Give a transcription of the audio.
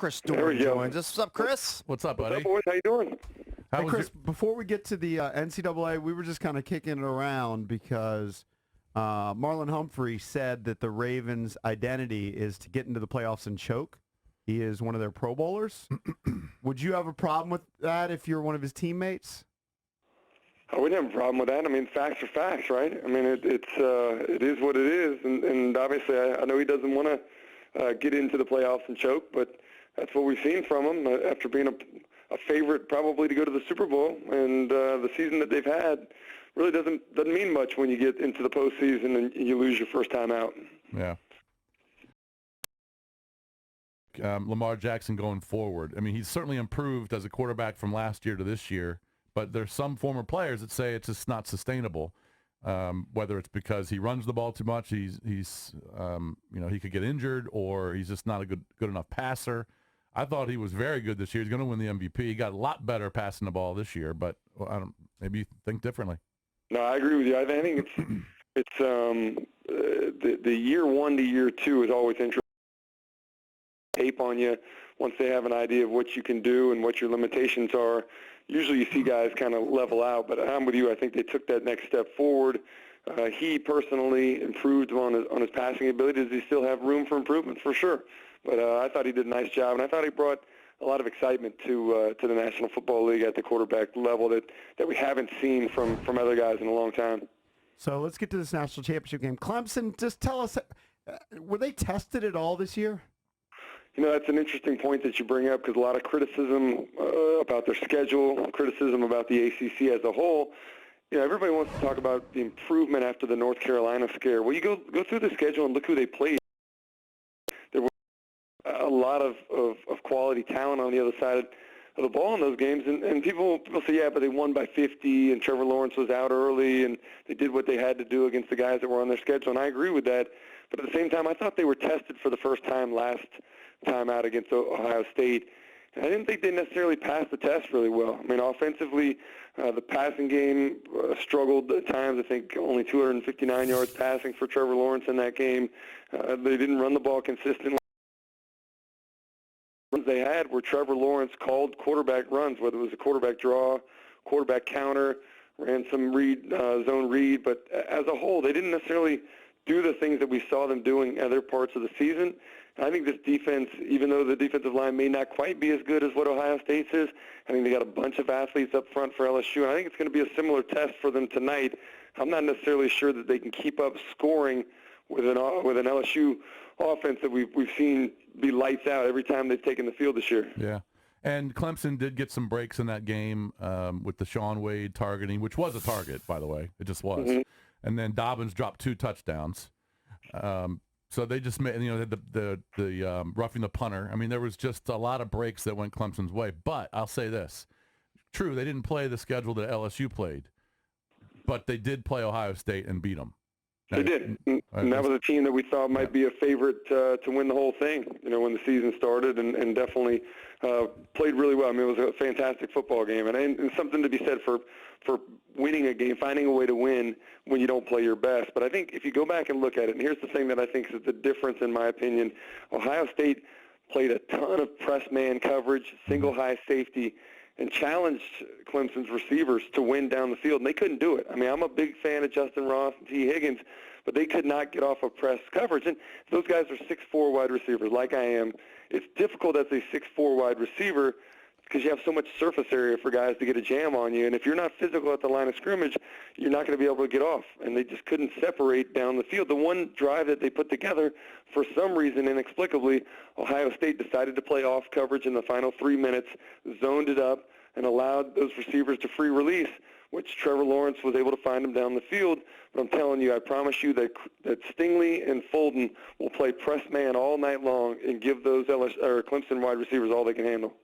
Chris Dorn joins us. What's up, Chris? What's up, buddy? What's up, boys? How you doing? Hey, Chris, before we get to the NCAA, we were just kind of kicking it around because Marlon Humphrey said that the Ravens' identity is to get into the playoffs and choke. He is one of their Pro Bowlers. Would you have a problem with that if you're one of his teammates? I wouldn't have a problem with that. I mean, facts are facts, right? I mean, it is what it is, and obviously I know he doesn't want to get into the playoffs and choke, but that's what we've seen from him after being a favorite probably to go to the Super Bowl, and the season that they've had really doesn't mean much when you get into the postseason and you lose your first time out. Yeah. Lamar Jackson going forward. I mean, he's certainly improved as a quarterback from last year to this year, but there's some former players that say it's just not sustainable. Whether it's because he runs the ball too much, he's he could get injured, or he's just not a good enough passer. I thought he was very good this year. He's going to win the MVP. He got a lot better passing the ball this year, but maybe you think differently. No, I agree with you. I think it's the year one to year two is always interesting. Tape on you once they have an idea of what you can do and what your limitations are. Usually you see guys kind of level out, but I'm with you. I think they took that next step forward. He personally improved on his passing ability. Does he still have room for improvement? For sure. But I thought he did a nice job, and I thought he brought a lot of excitement to the National Football League at the quarterback level that we haven't seen from other guys in a long time. So let's get to this national championship game. Clemson, just tell us, were they tested at all this year? You know, that's an interesting point that you bring up because a lot of criticism about their schedule, criticism about the ACC as a whole. You know, everybody wants to talk about the improvement after the North Carolina scare. Well, you go through the schedule and look who they played. There was a lot of quality talent on the other side of the ball in those games, and people say, yeah, but they won by 50, and Trevor Lawrence was out early, and they did what they had to do against the guys that were on their schedule, and I agree with that. But at the same time, I thought they were tested for the first time last time out against Ohio State. And I didn't think they necessarily passed the test really well. I mean, offensively, the passing game struggled at times. I think only 259 yards passing for Trevor Lawrence in that game. They didn't run the ball consistently. Runs they had were Trevor Lawrence called quarterback runs, whether it was a quarterback draw, quarterback counter, ran some zone read. But as a whole, they didn't necessarily do the things that we saw them doing in other parts of the season. I think this defense, even though the defensive line may not quite be as good as what Ohio State's is, I think they got a bunch of athletes up front for LSU, and I think it's going to be a similar test for them tonight. I'm not necessarily sure that they can keep up scoring with an LSU offense that we've seen be lights out every time they've taken the field this year. Yeah. And Clemson did get some breaks in that game with the Shaun Wade targeting, which was a target, by the way. It just was. Mm-hmm. And then Dobbins dropped 2 touchdowns. So they just made, the roughing the punter. I mean, there was just a lot of breaks that went Clemson's way. But I'll say this. True, they didn't play the schedule that LSU played, but they did play Ohio State and beat them. They did, and that was a team that we thought might be a favorite to win the whole thing, when the season started, and definitely played really well. I mean, it was a fantastic football game, and something to be said for winning a game, finding a way to win when you don't play your best. But I think if you go back and look at it, and here's the thing that I think is the difference in my opinion, Ohio State played a ton of press man coverage, single high safety, and challenged Clemson's receivers to win down the field, and they couldn't do it. I mean, I'm a big fan of Justin Ross and T. Higgins, but they could not get off of press coverage. And those guys are 6'4" wide receivers like I am. It's difficult as a 6'4" wide receiver because you have so much surface area for guys to get a jam on you. And if you're not physical at the line of scrimmage, you're not going to be able to get off. And they just couldn't separate down the field. The one drive that they put together, for some reason, inexplicably, Ohio State decided to play off coverage in the final 3 minutes, zoned it up, and allowed those receivers to free release, which Trevor Lawrence was able to find them down the field. But I'm telling you, I promise you that Stingley and Fulton will play press man all night long and give those Clemson wide receivers all they can handle.